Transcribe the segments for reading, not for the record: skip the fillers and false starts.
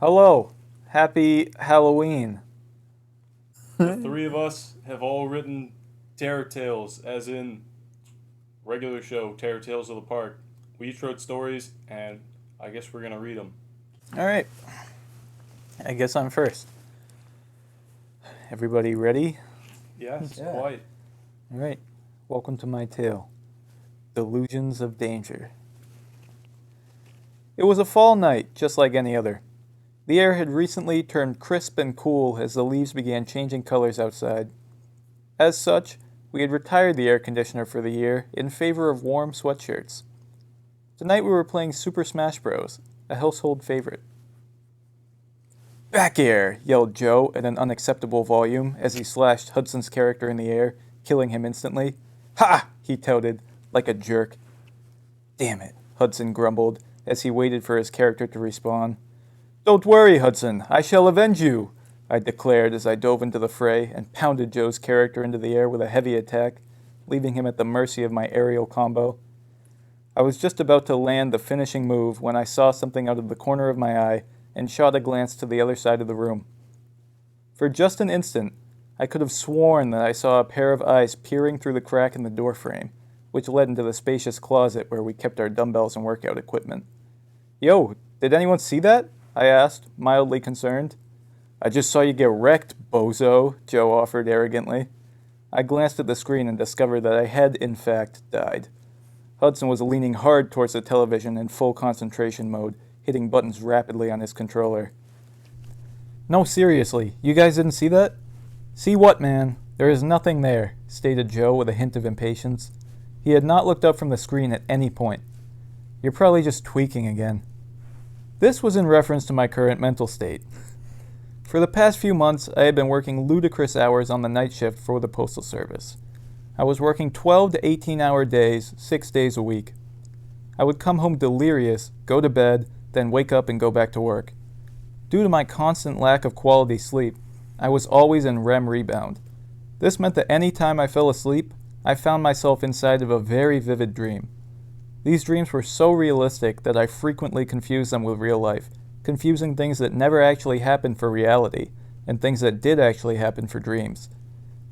Hello. Happy Halloween. The three of us have all written Terror Tales, as in regular show, Terror Tales of the Park. We each wrote stories, and I guess we're gonna read them. All right. I guess I'm first. Everybody ready? Yes, Yeah. quite. All right. Welcome to my tale. Delusions of Danger. It was a fall night, just like any other. The air had recently turned crisp and cool as the leaves began changing colors outside. As such, we had retired the air conditioner for the year in favor of warm sweatshirts. Tonight we were playing Super Smash Bros., a household favorite. "Back air!" yelled Joe at an unacceptable volume as he slashed Hudson's character in the air, killing him instantly. "Ha!" he touted, like a jerk. "Damn it," Hudson grumbled as he waited for his character to respawn. "Don't worry, Hudson, I shall avenge you," I declared as I dove into the fray and pounded Joe's character into the air with a heavy attack, leaving him at the mercy of my aerial combo. I was just about to land the finishing move when I saw something out of the corner of my eye and shot a glance to the other side of the room. For just an instant, I could have sworn that I saw a pair of eyes peering through the crack in the doorframe, which led into the spacious closet where we kept our dumbbells and workout equipment. "Yo, did anyone see that?" I asked, mildly concerned. "I just saw you get wrecked, bozo," Joe offered arrogantly. I glanced at the screen and discovered that I had, in fact, died. Hudson was leaning hard towards the television in full concentration mode, hitting buttons rapidly on his controller. "No, seriously, you guys didn't see that?" "See what, man? There is nothing there," stated Joe with a hint of impatience. He had not looked up from the screen at any point. "You're probably just tweaking again." This was in reference to my current mental state. For the past few months, I had been working ludicrous hours on the night shift for the Postal Service. I was working 12 to 18-hour days, 6 days a week. I would come home delirious, go to bed, then wake up and go back to work. Due to my constant lack of quality sleep, I was always in REM rebound. This meant that any time I fell asleep, I found myself inside of a very vivid dream. These dreams were so realistic that I frequently confused them with real life, confusing things that never actually happened for reality, and things that did actually happen for dreams.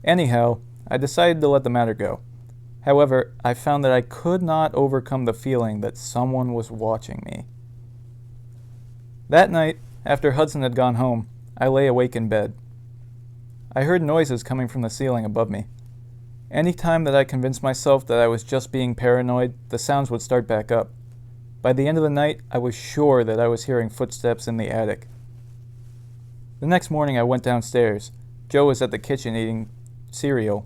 Anyhow, I decided to let the matter go. However, I found that I could not overcome the feeling that someone was watching me. That night, after Hudson had gone home, I lay awake in bed. I heard noises coming from the ceiling above me. Any time that I convinced myself that I was just being paranoid, the sounds would start back up. By the end of the night, I was sure that I was hearing footsteps in the attic. The next morning, I went downstairs. Joe was at the kitchen eating cereal.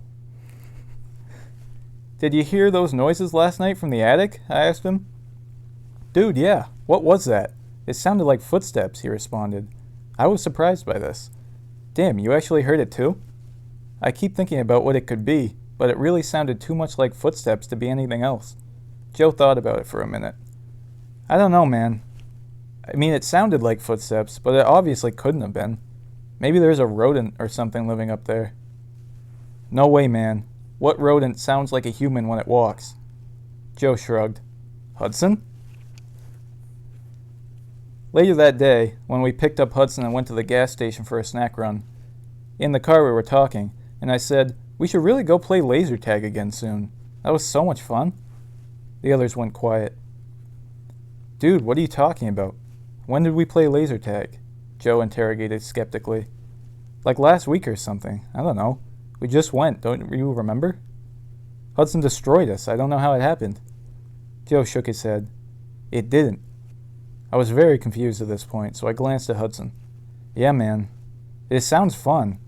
"Did you hear those noises last night from the attic?" I asked him. "Dude, yeah. What was that? It sounded like footsteps," he responded. I was surprised by this. "Damn, you actually heard it too?" I keep thinking about what it could be, but it really sounded too much like footsteps to be anything else. Joe thought about it for a minute. "I don't know, man. I mean, it sounded like footsteps, but it obviously couldn't have been. Maybe there's a rodent or something living up there." "No way, man. What rodent sounds like a human when it walks?" Joe shrugged. "Hudson?" Later that day, when we picked up Hudson and went to the gas station for a snack run, in the car we were talking, and I said, "We should really go play laser tag again soon. That was so much fun." The others went quiet. "Dude, what are you talking about? When did we play laser tag?" Joe interrogated skeptically. "Like last week or something. I don't know. We just went, don't you remember?" "Hudson destroyed us. I don't know how it happened." Joe shook his head. "It didn't." I was very confused at this point, so I glanced at Hudson. "Yeah, man. It sounds fun,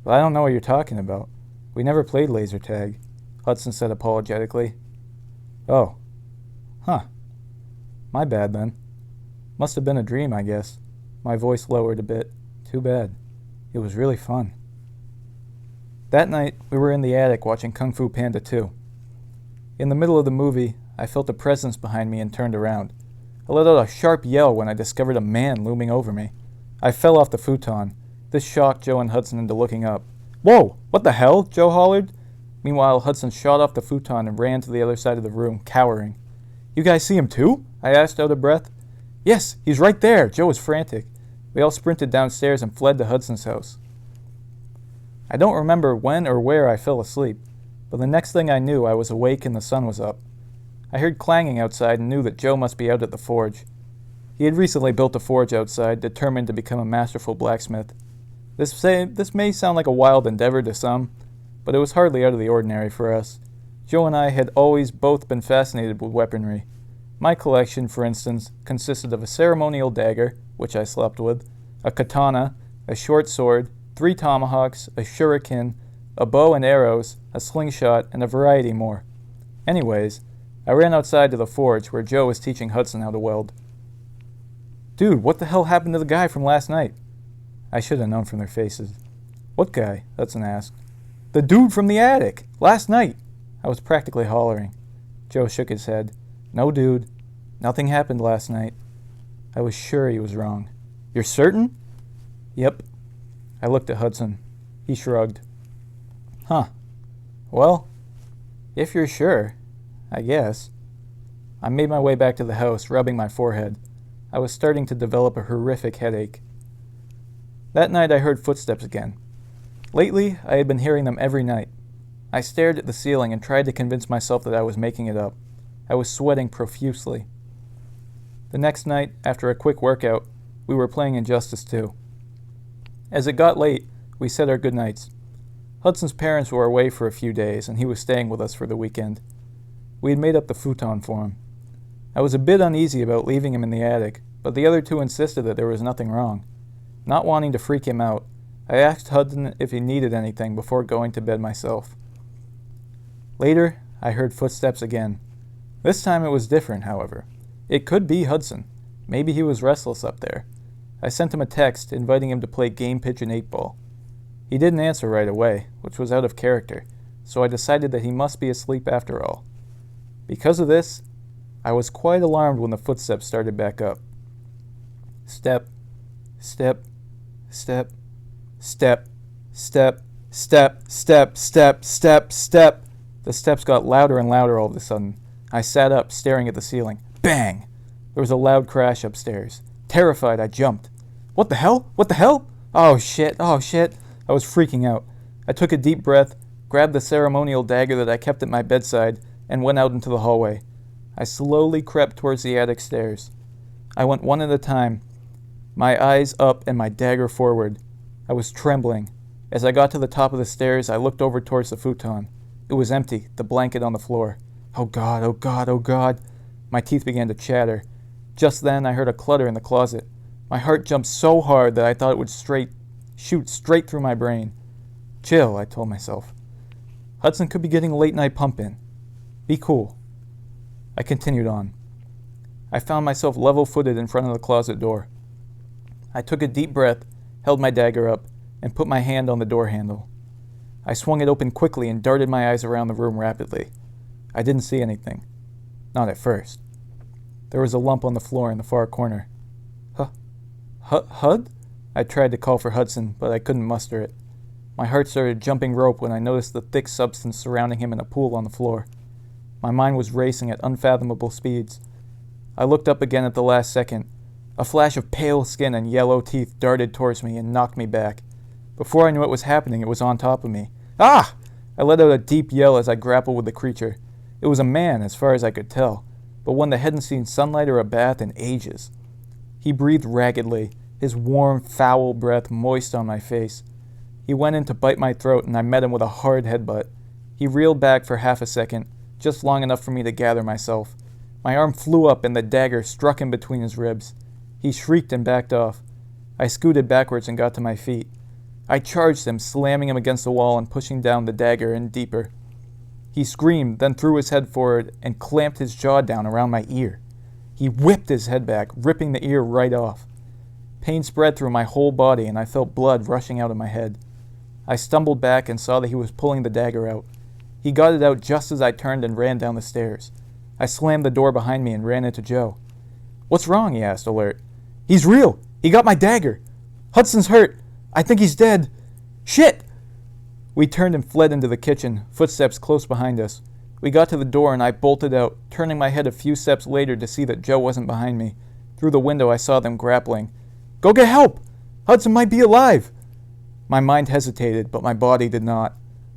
but I don't know what you're talking about. We never played laser tag," Hudson said apologetically. "Oh. Huh. My bad, then. Must have been a dream, I guess." My voice lowered a bit. "Too bad. It was really fun." That night, we were in the attic watching Kung Fu Panda 2. In the middle of the movie, I felt a presence behind me and turned around. I let out a sharp yell when I discovered a man looming over me. I fell off the futon. This shocked Joe and Hudson into looking up. "Whoa! What the hell?" Joe hollered. Meanwhile, Hudson shot off the futon and ran to the other side of the room, cowering. "You guys see him too?" I asked out of breath. "Yes, he's right there." Joe was frantic. We all sprinted downstairs and fled to Hudson's house. I don't remember when or where I fell asleep, but the next thing I knew I was awake and the sun was up. I heard clanging outside and knew that Joe must be out at the forge. He had recently built a forge outside, determined to become a masterful blacksmith. This may sound like a wild endeavor to some, but it was hardly out of the ordinary for us. Joe and I had always both been fascinated with weaponry. My collection, for instance, consisted of a ceremonial dagger, which I slept with, a katana, a short sword, 3 tomahawks, a shuriken, a bow and arrows, a slingshot, and a variety more. Anyways, I ran outside to the forge where Joe was teaching Hudson how to weld. Dude, what the hell happened to the guy from last night? I should have known from their faces. What guy? Hudson asked. The dude from the attic! Last night! I was practically hollering. Joe shook his head. No, dude. Nothing happened last night. I was sure he was wrong. You're certain? Yep. I looked at Hudson. He shrugged. Huh. Well, if you're sure, I guess. I made my way back to the house, rubbing my forehead. I was starting to develop a horrific headache. That night I heard footsteps again. Lately, I had been hearing them every night. I stared at the ceiling and tried to convince myself that I was making it up. I was sweating profusely. The next night, after a quick workout, we were playing Injustice 2. As it got late, we said our goodnights. Hudson's parents were away for a few days, and he was staying with us for the weekend. We had made up the futon for him. I was a bit uneasy about leaving him in the attic, but the other two insisted that there was nothing wrong. Not wanting to freak him out, I asked Hudson if he needed anything before going to bed myself. Later, I heard footsteps again. This time it was different, however. It could be Hudson. Maybe he was restless up there. I sent him a text inviting him to play Game Pigeon 8-Ball. He didn't answer right away, which was out of character, so I decided that he must be asleep after all. Because of this, I was quite alarmed when the footsteps started back up. Step, step, step, step, step, step, step, step, step, step. The steps got louder and louder all of a sudden. I sat up, staring at the ceiling. Bang! There was a loud crash upstairs. Terrified, I jumped. What the hell? What the hell? Oh shit, oh shit. I was freaking out. I took a deep breath, grabbed the ceremonial dagger that I kept at my bedside, and went out into the hallway. I slowly crept towards the attic stairs. I went one at a time, my eyes up and my dagger forward. I was trembling. As I got to the top of the stairs, I looked over towards the futon. It was empty, the blanket on the floor. Oh God, oh God, oh God. My teeth began to chatter. Just then, I heard a clutter in the closet. My heart jumped so hard that I thought it would shoot straight through my brain. Chill, I told myself. Hudson could be getting a late-night pump in. Be cool. I continued on. I found myself level-footed in front of the closet door. I took a deep breath, held my dagger up, and put my hand on the door handle. I swung it open quickly and darted my eyes around the room rapidly. I didn't see anything. Not at first. There was a lump on the floor in the far corner. Hud? I tried to call for Hudson, but I couldn't muster it. My heart started jumping rope when I noticed the thick substance surrounding him in a pool on the floor. My mind was racing at unfathomable speeds. I looked up again at the last second. A flash of pale skin and yellow teeth darted towards me and knocked me back. Before I knew what was happening, it was on top of me. Ah! I let out a deep yell as I grappled with the creature. It was a man, as far as I could tell, but one that hadn't seen sunlight or a bath in ages. He breathed raggedly, his warm, foul breath moist on my face. He went in to bite my throat, and I met him with a hard headbutt. He reeled back for half a second, just long enough for me to gather myself. My arm flew up, and the dagger struck him between his ribs. He shrieked and backed off. I scooted backwards and got to my feet. I charged him, slamming him against the wall and pushing down the dagger in deeper. He screamed, then threw his head forward and clamped his jaw down around my ear. He whipped his head back, ripping the ear right off. Pain spread through my whole body, and I felt blood rushing out of my head. I stumbled back and saw that he was pulling the dagger out. He got it out just as I turned and ran down the stairs. I slammed the door behind me and ran into Joe. "What's wrong?" he asked, alert. "He's real! He got my dagger! Hudson's hurt! I think he's dead! Shit!" We turned and fled into the kitchen, footsteps close behind us. We got to the door and I bolted out, turning my head a few steps later to see that Joe wasn't behind me. Through the window I saw them grappling. "Go get help!" Hudson might be alive! My mind hesitated, but my body did not.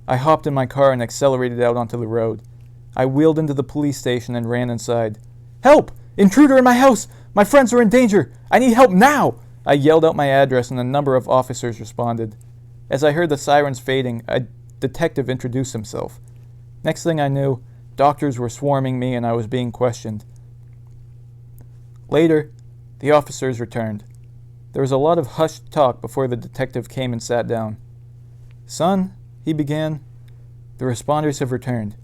I hopped in my car and accelerated out onto the road. I wheeled into the police station and ran inside. Help! Intruder in my house! My friends are in danger! I need help now! I yelled out my address and a number of officers responded. As I heard the sirens fading, a detective introduced himself. Next thing I knew, doctors were swarming me and I was being questioned. Later, the officers returned. There was a lot of hushed talk before the detective came and sat down. Son, he began, the responders have returned.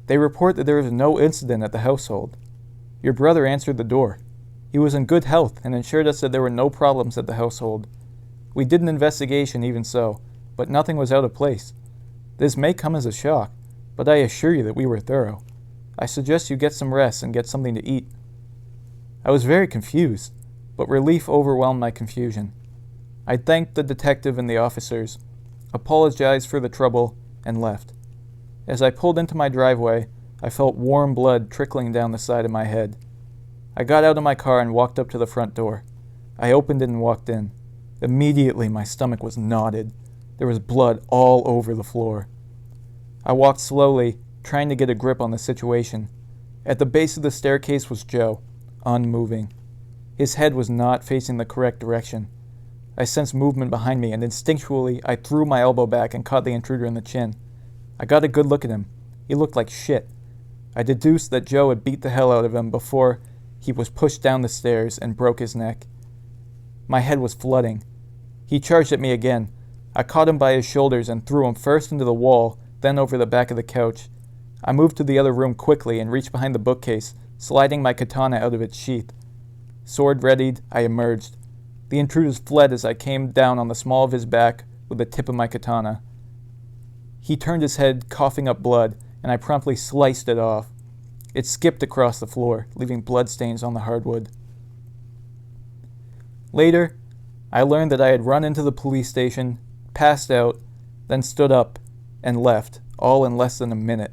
They report that there was no incident at the household. Your brother answered the door. He was in good health and assured us that there were no problems at the household. We did an investigation even so, but nothing was out of place. This may come as a shock, but I assure you that we were thorough. I suggest you get some rest and get something to eat. I was very confused, but relief overwhelmed my confusion. I thanked the detective and the officers, apologized for the trouble, and left. As I pulled into my driveway, I felt warm blood trickling down the side of my head. I got out of my car and walked up to the front door. I opened it and walked in. Immediately, my stomach was knotted. There was blood all over the floor. I walked slowly, trying to get a grip on the situation. At the base of the staircase was Joe, unmoving. His head was not facing the correct direction. I sensed movement behind me, and instinctually, I threw my elbow back and caught the intruder in the chin. I got a good look at him. He looked like shit. I deduced that Joe had beat the hell out of him before he was pushed down the stairs and broke his neck. My head was flooding. He charged at me again. I caught him by his shoulders and threw him first into the wall, then over the back of the couch. I moved to the other room quickly and reached behind the bookcase, sliding my katana out of its sheath. Sword readied, I emerged. The intruders fled as I came down on the small of his back with the tip of my katana. He turned his head, coughing up blood, and I promptly sliced it off. It skipped across the floor, leaving bloodstains on the hardwood. Later, I learned that I had run into the police station, passed out, then stood up, and left, all in less than a minute.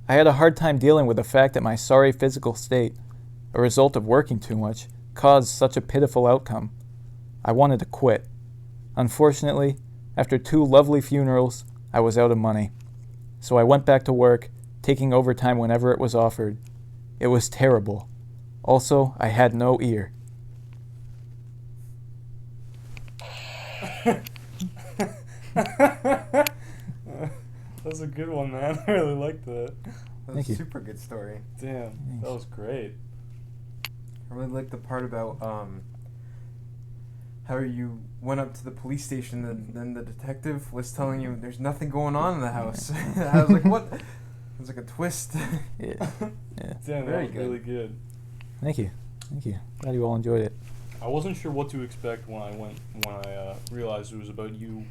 I had a hard time dealing with the fact that my sorry physical state, a result of working too much, caused such a pitiful outcome. I wanted to quit. Unfortunately, after 2 lovely funerals, I was out of money. So I went back to work, taking overtime whenever it was offered. It was terrible. Also, I had no ear. That's a good one, man. I really liked that. That was Thank a you. super good story. Damn, Thanks. that was great. I really like the part about how you went up to the police station and then the detective was telling you there's nothing going on in the house. I was like, what? It was like a twist. Yeah. Yeah. Damn, Very that was good. really good. Thank you. Thank you. Glad you all enjoyed it. I wasn't sure what to expect when I realized it was about you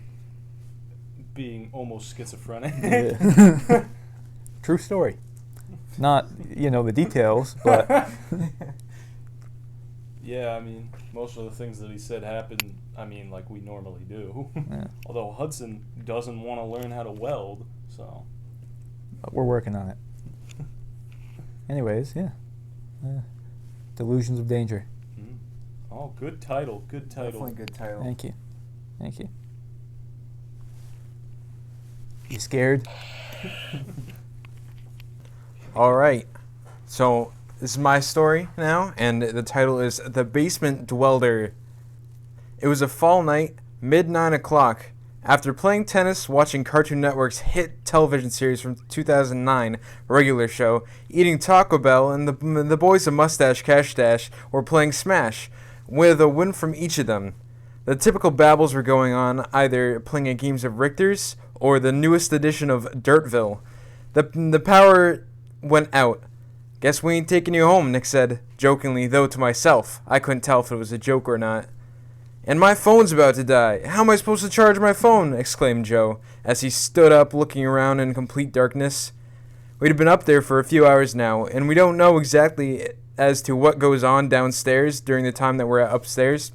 being almost schizophrenic. Yeah. True story. Not, the details, but Yeah, I mean, most of the things that he said happened, like we normally do. yeah, Although Hudson doesn't want to learn how to weld, so. we're working on it. Anyways, yeah. Delusions of Danger. Mhm. Oh, good title, good title. Definitely a good title. Thank you. Thank you. You scared? All right. So this is my story now, and the title is The Basement Dweller. It was a fall night, mid-9 o'clock. After playing tennis, watching Cartoon Network's hit television series from 2009, Regular Show, eating Taco Bell, and the boys of Mustache Cash Dash were playing Smash, with a win from each of them. The typical babbles were going on, either playing games of Richter's or the newest edition of Dirtville. The power went out. Guess we ain't taking you home, Nick said, jokingly, though to myself. I couldn't tell if it was a joke or not. And my phone's about to die. How am I supposed to charge my phone? Exclaimed Joe, as he stood up looking around in complete darkness. We'd been up there for a few hours now, and we don't know exactly as to what goes on downstairs during the time that we're upstairs.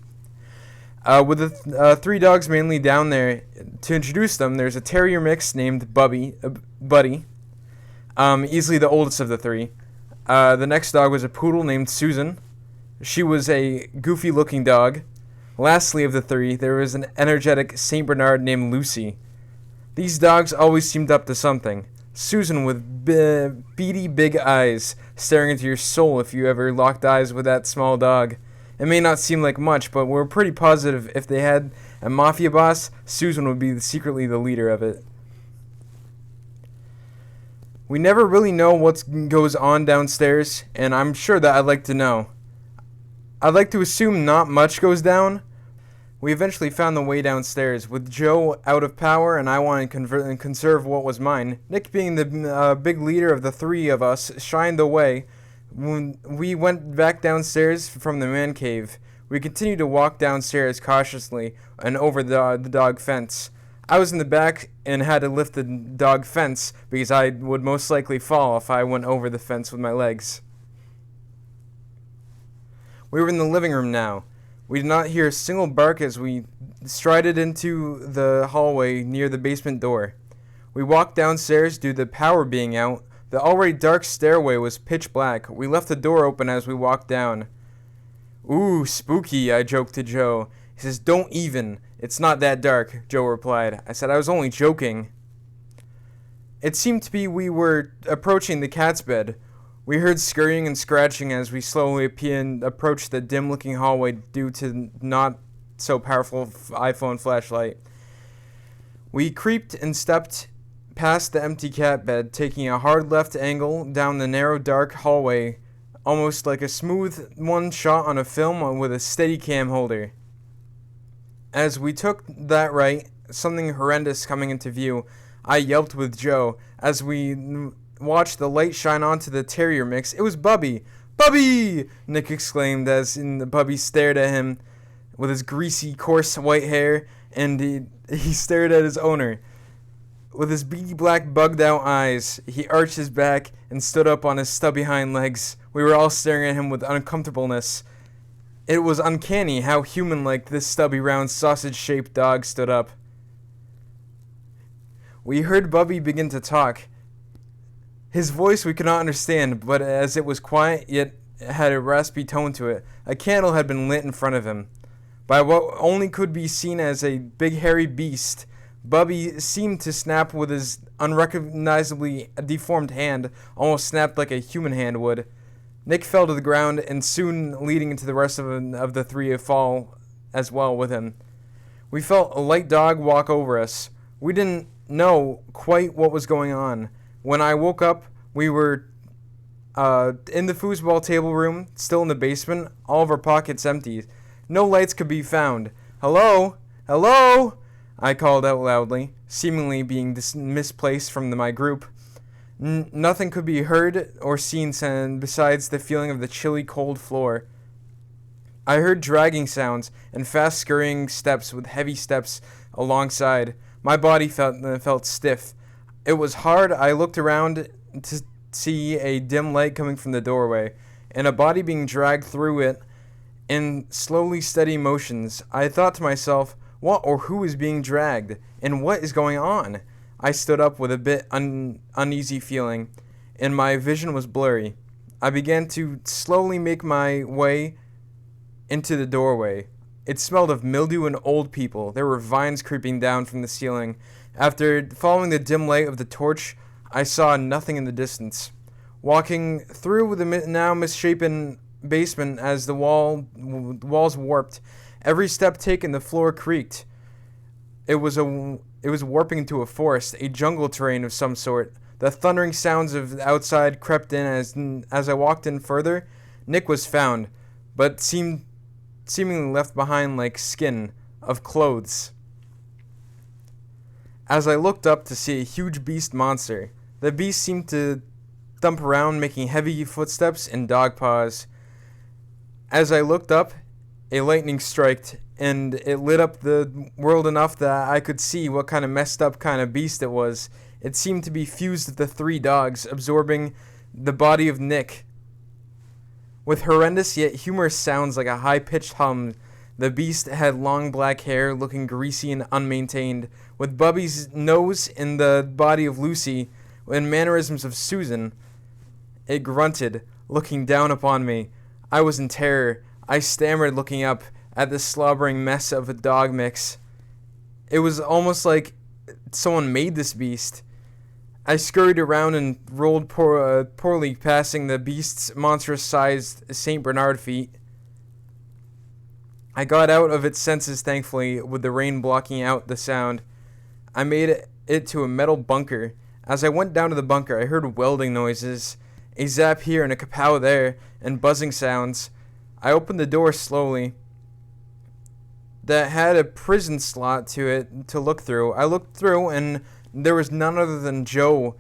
With the 3 dogs mainly down there, to introduce them, there's a terrier mix named Buddy, easily the oldest of the 3. The next dog was a poodle named Susan. She was a goofy-looking dog. Lastly of the three, there was an energetic St. Bernard named Lucy. These dogs always seemed up to something. Susan with beady big eyes, staring into your soul if you ever locked eyes with that small dog. It may not seem like much, but we're pretty positive if they had a mafia boss, Susan would be secretly the leader of it. We never really know what goes on downstairs, and I'm sure that I'd like to know. I'd like to assume not much goes down. We eventually found the way downstairs, with Joe out of power and I wanted to conserve what was mine. Nick, being the big leader of the three of us, shined the way. When we went back downstairs from the man cave, we continued to walk downstairs cautiously and over the dog fence. I was in the back and had to lift the dog fence because I would most likely fall if I went over the fence with my legs. We were in the living room now. We did not hear a single bark as we strided into the hallway near the basement door. We walked downstairs due to the power being out. The already dark stairway was pitch black. We left the door open as we walked down. "Ooh, spooky," I joked to Joe. He says, "Don't even. It's not that dark," Joe replied. I said I was only joking. It seemed to be we were approaching the cat's bed. We heard scurrying and scratching as we slowly approached the dim-looking hallway due to not so powerful iPhone flashlight. We creeped and stepped past the empty cat bed, taking a hard left angle down the narrow dark hallway, almost like a smooth one shot on a film with a steady cam holder. As we took that right, something horrendous coming into view, I yelped with Joe as we watched the light shine onto the terrier mix. It was Bubby! "Bubby!" Nick exclaimed as the puppy stared at him with his greasy, coarse white hair, and he stared at his owner. With his beady black bugged-out eyes, he arched his back and stood up on his stubby hind legs. We were all staring at him with uncomfortableness. It was uncanny how human-like this stubby, round, sausage-shaped dog stood up. We heard Bubby begin to talk. His voice we could not understand, but as it was quiet, yet had a raspy tone to it. A candle had been lit in front of him. By what only could be seen as a big hairy beast, Bubby seemed to snap with his unrecognizably deformed hand, almost snapped like a human hand would. Nick fell to the ground, and soon leading into the rest of the three fall as well with him. We felt a light dog walk over us. We didn't know quite what was going on. When I woke up, we were in the foosball table room, still in the basement, all of our pockets empty. No lights could be found. "Hello? Hello?" I called out loudly, seemingly being misplaced from my group. Nothing could be heard or seen besides the feeling of the chilly, cold floor. I heard dragging sounds and fast scurrying steps with heavy steps alongside. My body felt stiff. It was hard. I looked around to see a dim light coming from the doorway, and a body being dragged through it in slowly steady motions. I thought to myself, what or who is being dragged, and what is going on? I stood up with a bit uneasy feeling, and my vision was blurry. I began to slowly make my way into the doorway. It smelled of mildew and old people. There were vines creeping down from the ceiling. After following the dim light of the torch, I saw nothing in the distance. Walking through the now misshapen basement as the walls warped, every step taken the floor creaked. It was warping into a forest, a jungle terrain of some sort. The thundering sounds of outside crept in as I walked in further. Nick was found, but seemingly left behind like skin of clothes. As I looked up to see a huge beast monster, the beast seemed to thump around, making heavy footsteps and dog paws. As I looked up, a lightning striked, and it lit up the world enough that I could see what kind of messed up kind of beast it was. It seemed to be fused with the three dogs, absorbing the body of Nick. With horrendous yet humorous sounds like a high-pitched hum, the beast had long black hair, looking greasy and unmaintained, with Bubby's nose in the body of Lucy and mannerisms of Susan. It grunted, looking down upon me. I was in terror. I stammered looking up at the slobbering mess of a dog mix. It was almost like someone made this beast. I scurried around and rolled poorly, passing the beast's monstrous-sized St. Bernard feet. I got out of its senses, thankfully, with the rain blocking out the sound. I made it to a metal bunker. As I went down to the bunker, I heard welding noises, a zap here and a kapow there, and buzzing sounds. I opened the door slowly. That had a prison slot to it to look through. I looked through, and there was none other than Joe.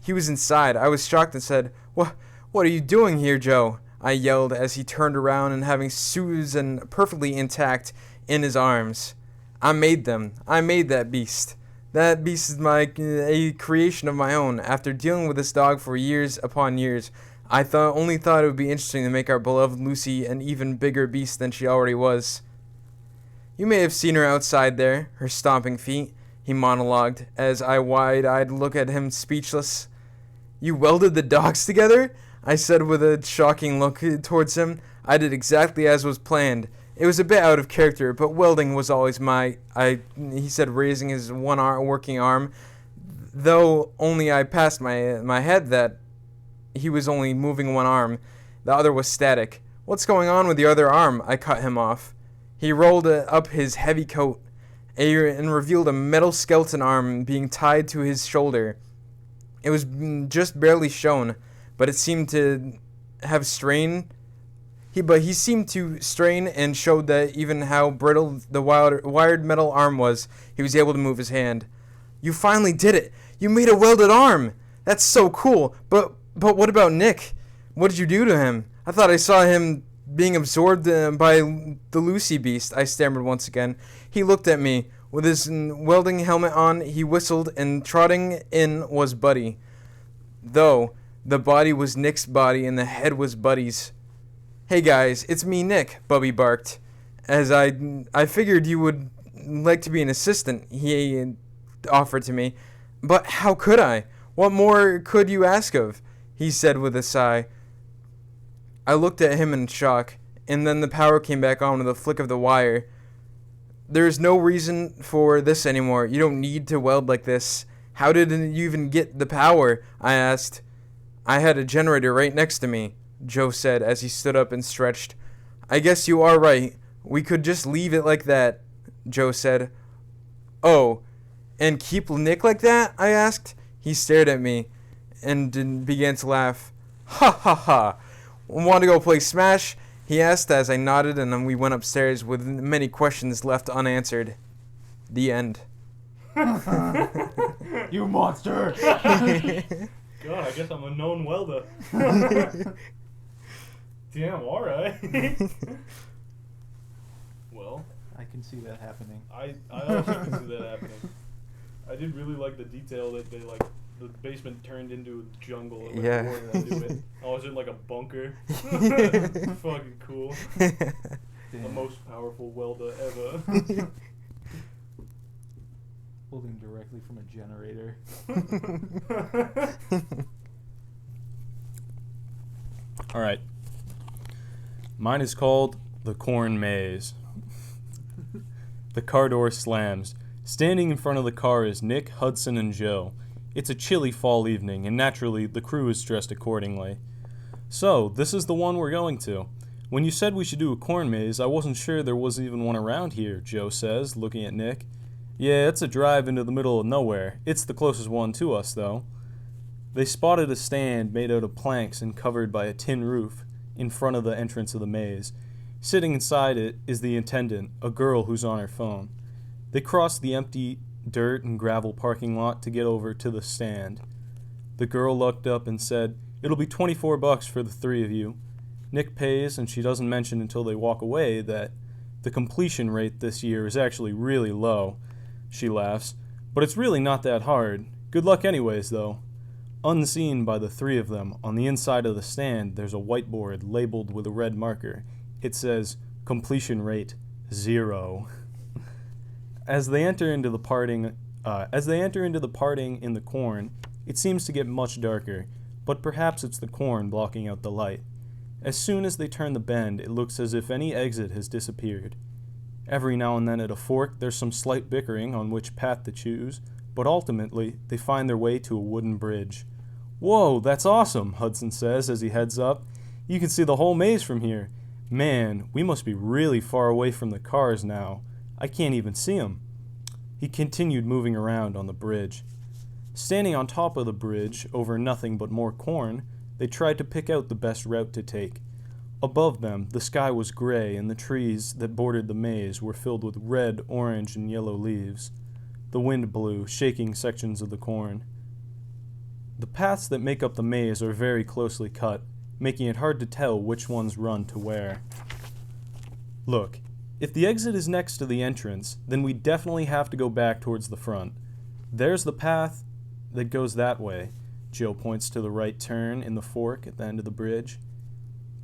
He was inside. I was shocked and said, What are you doing here, Joe?" I yelled as he turned around and having Susan perfectly intact in his arms. "I made them. I made that beast. That beast is a creation of my own. After dealing with this dog for years upon years, I only thought it would be interesting to make our beloved Lucy an even bigger beast than she already was." "You may have seen her outside there, her stomping feet," he monologued, as I wide-eyed looked at him speechless. "You welded the dogs together?" I said with a shocking look towards him. "I did exactly as was planned. It was a bit out of character, but welding was always he said, raising his working arm, though only I passed my head that he was only moving one arm. The other was static. "What's going on with the other arm?" I cut him off. He rolled up his heavy coat and revealed a metal skeleton arm being tied to his shoulder. It was just barely shown, but it seemed to have strain. He seemed to strain and showed that even how brittle the wired metal arm was, he was able to move his hand. "You finally did it! You made a welded arm! That's so cool! But what about Nick? What did you do to him? I thought I saw him being absorbed by the Lucy beast," I stammered once again. He looked at me. With his welding helmet on, he whistled, and trotting in was Buddy. Though the body was Nick's body and the head was Buddy's. "Hey guys, it's me, Nick," Bubby barked. "As I figured you would like to be an assistant," he offered to me. "But how could I? What more could you ask of?" he said with a sigh. I looked at him in shock, and then the power came back on with a flick of the wire. "There is no reason for this anymore. You don't need to weld like this. How did you even get the power?" I asked. "I had a generator right next to me," Joe said as he stood up and stretched. "I guess you are right. We could just leave it like that," Joe said. "Oh, and keep Nick like that?" I asked. He stared at me and began to laugh. "Ha ha ha. Want to go play Smash?" he asked as I nodded, and then we went upstairs with many questions left unanswered. The end. You monster! God, I guess I'm a known welder. Damn, alright. Well, I can see that happening. I also can see that happening. I did really like the detail that they the basement turned into a jungle and Yeah. war into it. I was in like a bunker. Fucking cool. The most powerful welder ever. Holding directly from a generator. Alright. Mine is called The Corn Maze. The car door slams. Standing in front of the car is Nick, Hudson, and Joe. It's a chilly fall evening, and naturally, the crew is dressed accordingly. "So, this is the one we're going to. When you said we should do a corn maze, I wasn't sure there was even one around here," Joe says, looking at Nick. "Yeah, it's a drive into the middle of nowhere. It's the closest one to us, though." They spotted a stand made out of planks and covered by a tin roof in front of the entrance of the maze. Sitting inside it is the attendant, a girl who's on her phone. They crossed the empty dirt and gravel parking lot to get over to the stand. The girl looked up and said, "It'll be $24 for the three of you." Nick pays, and she doesn't mention until they walk away that the completion rate this year is actually really low. She laughs, "But it's really not that hard. Good luck anyways, though." Unseen by the three of them, on the inside of the stand, there's a whiteboard labeled with a red marker. It says, "Completion rate 0." As they enter into the parting in the corn, it seems to get much darker, but perhaps it's the corn blocking out the light. As soon as they turn the bend, it looks as if any exit has disappeared. Every now and then at a fork, there's some slight bickering on which path to choose, but ultimately, they find their way to a wooden bridge. "Whoa, that's awesome," Hudson says as he heads up. "You can see the whole maze from here. Man, we must be really far away from the cars now. I can't even see 'em." He continued moving around on the bridge. Standing on top of the bridge, over nothing but more corn, they tried to pick out the best route to take. Above them, the sky was gray and the trees that bordered the maze were filled with red, orange, and yellow leaves. The wind blew, shaking sections of the corn. The paths that make up the maze are very closely cut, making it hard to tell which ones run to where. "Look, if the exit is next to the entrance, then we definitely have to go back towards the front. There's the path that goes that way." Joe points to the right turn in the fork at the end of the bridge.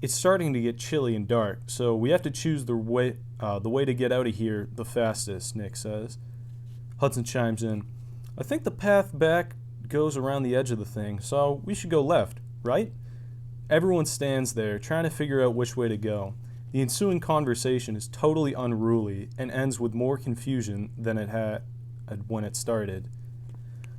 "It's starting to get chilly and dark, so we have to choose the way to get out of here the fastest," Nick says. Hudson chimes in. "I think the path back goes around the edge of the thing, so we should go left, right?" Everyone stands there, trying to figure out which way to go. The ensuing conversation is totally unruly and ends with more confusion than it had when it started.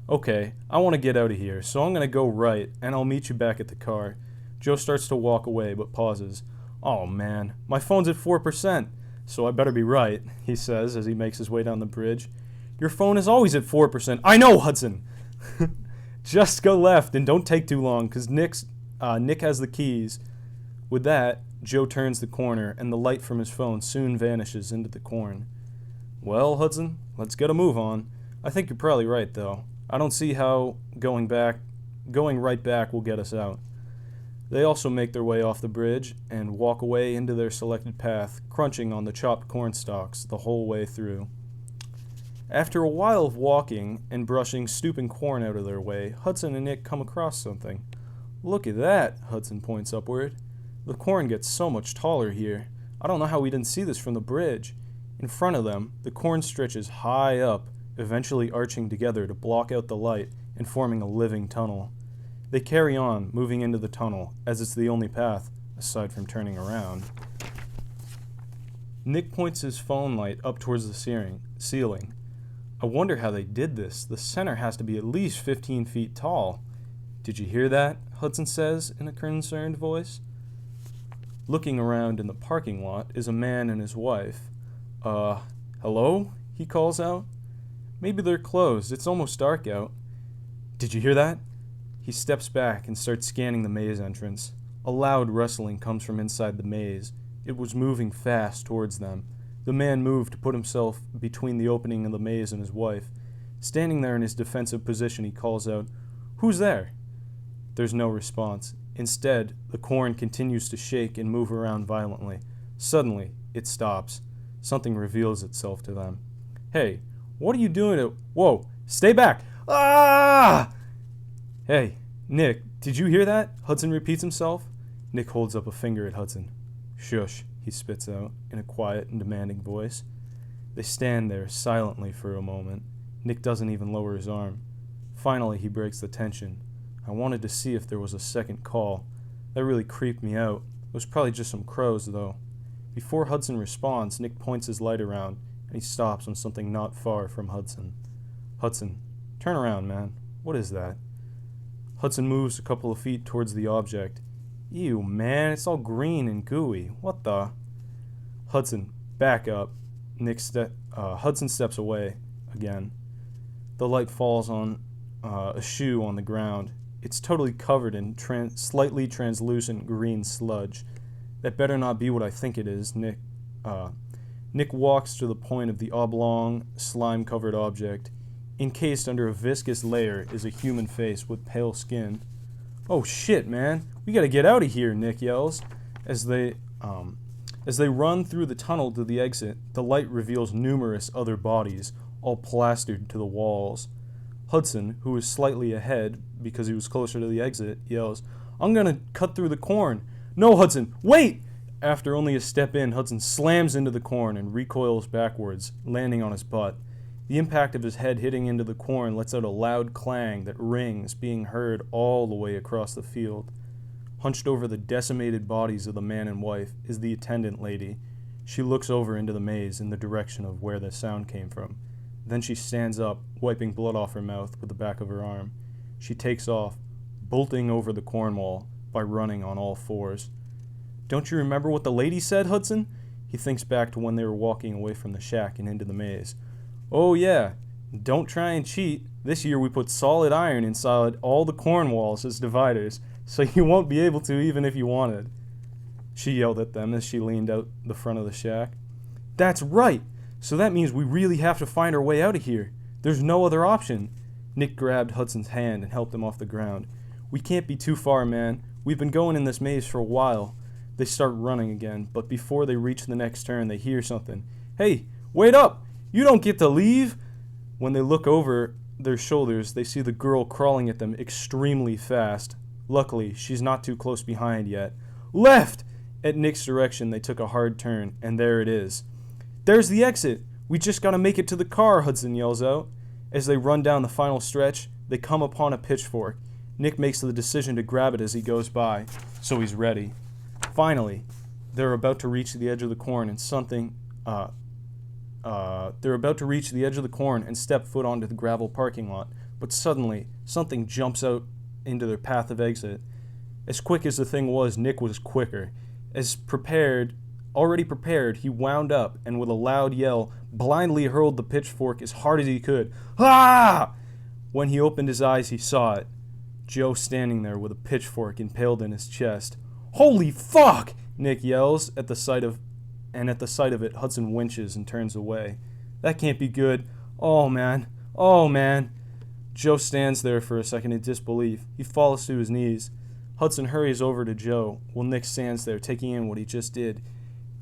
"Okay, I want to get out of here, so I'm going to go right, and I'll meet you back at the car." Joe starts to walk away, but pauses. "Oh man, my phone's at 4%, so I better be right," he says as he makes his way down the bridge. "Your phone is always at 4%. I know, Hudson!" "Just go left and don't take too long, because Nick has the keys." With that, Joe turns the corner, and the light from his phone soon vanishes into the corn. "Well, Hudson, let's get a move on. I think you're probably right, though. I don't see how going right back will get us out." They also make their way off the bridge and walk away into their selected path, crunching on the chopped corn stalks the whole way through. After a while of walking and brushing stooping corn out of their way, Hudson and Nick come across something. "Look at that," Hudson points upward. "The corn gets so much taller here. I don't know how we didn't see this from the bridge." In front of them, the corn stretches high up, eventually arching together to block out the light and forming a living tunnel. They carry on, moving into the tunnel, as it's the only path, aside from turning around. Nick points his phone light up towards the ceiling. "I wonder how they did this. The center has to be at least 15 feet tall." "Did you hear that?" Hudson says in a concerned voice. Looking around in the parking lot is a man and his wife. Hello?" he calls out. "Maybe they're closed. It's almost dark out." "Did you hear that?" He steps back and starts scanning the maze entrance. A loud rustling comes from inside the maze. It was moving fast towards them. The man moved to put himself between the opening of the maze and his wife. Standing there in his defensive position, he calls out, "Who's there?" There's no response. Instead, the corn continues to shake and move around violently. Suddenly, it stops. Something reveals itself to them. "Hey, what are you doing? Whoa, stay back! Ah!" "Hey, Nick, did you hear that?" Hudson repeats himself. Nick holds up a finger at Hudson. "Shush," he spits out in a quiet and demanding voice. They stand there silently for a moment. Nick doesn't even lower his arm. Finally, he breaks the tension. "I wanted to see if there was a second call. That really creeped me out. It was probably just some crows, though." Before Hudson responds, Nick points his light around, and he stops on something not far from Hudson. "Hudson, turn around, man. What is that?" Hudson moves a couple of feet towards the object. "Ew, man, it's all green and gooey. What the?" "Hudson, back up." Hudson steps away again. The light falls on a shoe on the ground. It's totally covered in slightly translucent green sludge. "That better not be what I think it is." Nick walks to the point of the oblong, slime-covered object. Encased under a viscous layer is a human face with pale skin. "Oh shit, man! We gotta get out of here!" Nick yells. As they run through the tunnel to the exit, the light reveals numerous other bodies, all plastered to the walls. Hudson, who is slightly ahead because he was closer to the exit, yells, "I'm gonna cut through the corn!" "No, Hudson, wait!" After only a step in, Hudson slams into the corn and recoils backwards, landing on his butt. The impact of his head hitting into the corn lets out a loud clang that rings, being heard all the way across the field. Hunched over the decimated bodies of the man and wife is the attendant lady. She looks over into the maze in the direction of where the sound came from. Then she stands up, wiping blood off her mouth with the back of her arm. She takes off, bolting over the corn wall by running on all fours. Don't you remember what the lady said, Hudson? He thinks back to when they were walking away from the shack and into the maze. Oh yeah, don't try and cheat. This year we put solid iron inside all the corn walls as dividers, so you won't be able to even if you wanted. She yelled at them as she leaned out the front of the shack. That's right! So that means we really have to find our way out of here. There's no other option. Nick grabbed Hudson's hand and helped him off the ground. We can't be too far, man. We've been going in this maze for a while. They start running again, but before they reach the next turn, they hear something. Hey, wait up! You don't get to leave! When they look over their shoulders, they see the girl crawling at them extremely fast. Luckily, she's not too close behind yet. Left! At Nick's direction, they took a hard turn, and there it is. There's the exit! We just gotta make it to the car, Hudson yells out. As they run down the final stretch, they come upon a pitchfork. Nick makes the decision to grab it as he goes by, so he's ready. Finally, they're about to reach the edge of the corn and step foot onto the gravel parking lot, but suddenly, something jumps out into their path of exit. As quick as the thing was, Nick was quicker. Already prepared, he wound up and with a loud yell, blindly hurled the pitchfork as hard as he could. Ah! When he opened his eyes, he saw it. Joe standing there with a pitchfork impaled in his chest. Holy fuck! Nick yells at the sight of it, Hudson winches and turns away. That can't be good. Oh man. Oh man. Joe stands there for a second in disbelief. He falls to his knees. Hudson hurries over to Joe while Nick stands there taking in what he just did.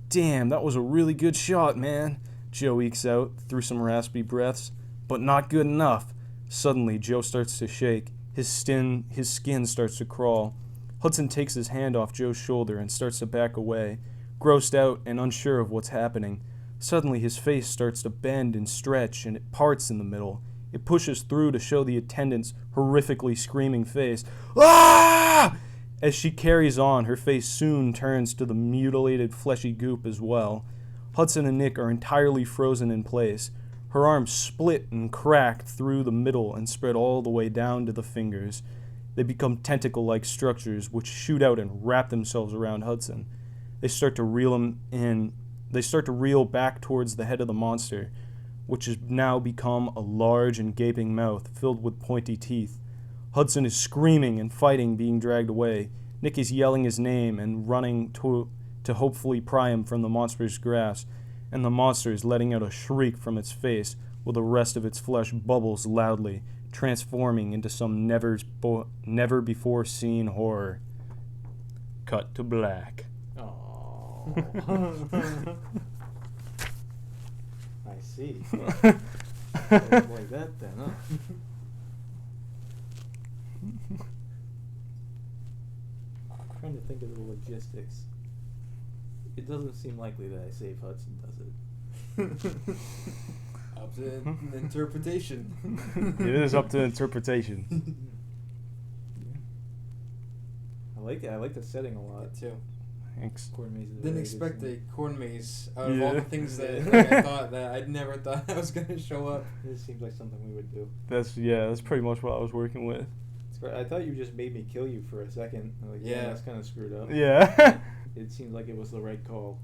Damn, that was a really good shot, man. Joe ekes out through some raspy breaths. But not good enough. Suddenly, Joe starts to shake. His skin starts to crawl. Hudson takes his hand off Joe's shoulder and starts to back away, grossed out and unsure of what's happening. Suddenly, his face starts to bend and stretch, and it parts in the middle. It pushes through to show the attendant's horrifically screaming face. Ah! As she carries on, her face soon turns to the mutilated fleshy goop as well. Hudson and Nick are entirely frozen in place. Her arms split and cracked through the middle and spread all the way down to the fingers. They become tentacle-like structures which shoot out and wrap themselves around Hudson. They start to reel him in. They start to reel back towards the head of the monster, which has now become a large and gaping mouth filled with pointy teeth. Hudson is screaming and fighting, being dragged away. Nick is yelling his name and running to hopefully pry him from the monster's grasp, and the monster is letting out a shriek from its face while the rest of its flesh bubbles loudly, transforming into some never before seen horror. Cut to black. Oh. I see. Like that then, huh? I'm trying to think of the logistics. It doesn't seem likely that I save Hudson, does it? Up to interpretation. It is up to interpretation. I like it. I like the setting a lot. Too. Thanks. Corn maze is a Didn't very good expect scene. a corn maze out of all the things that I never thought I was gonna show up. This seems like something we would do. That's pretty much what I was working with. It's great. I thought you just made me kill you for a second. I'm like, Yeah. that's kind of screwed up. Yeah. It seemed like it was the right call.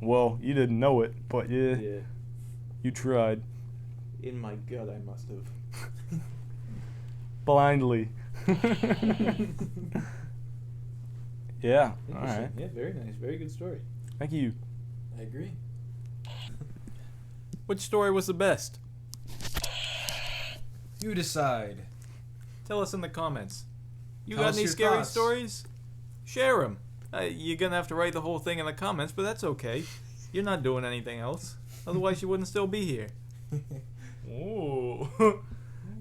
Well, you didn't know it, but yeah, Yeah. you tried. In my gut, I must have. Blindly. Yeah, alright. Interesting. Yeah, very nice. Very good story. Thank you. I agree. Which story was the best? You decide. Tell us in the comments. You Tell got us any your scary thoughts. stories? Share them. You're going to have to write the whole thing in the comments, but that's okay. You're not doing anything else. Otherwise, you wouldn't still be here. Oh.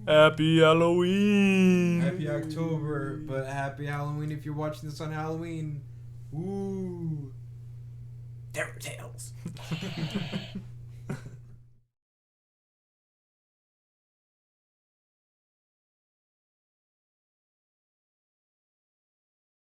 Happy Halloween. Happy October, but happy Halloween if you're watching this on Halloween. Woo. Terror Tales.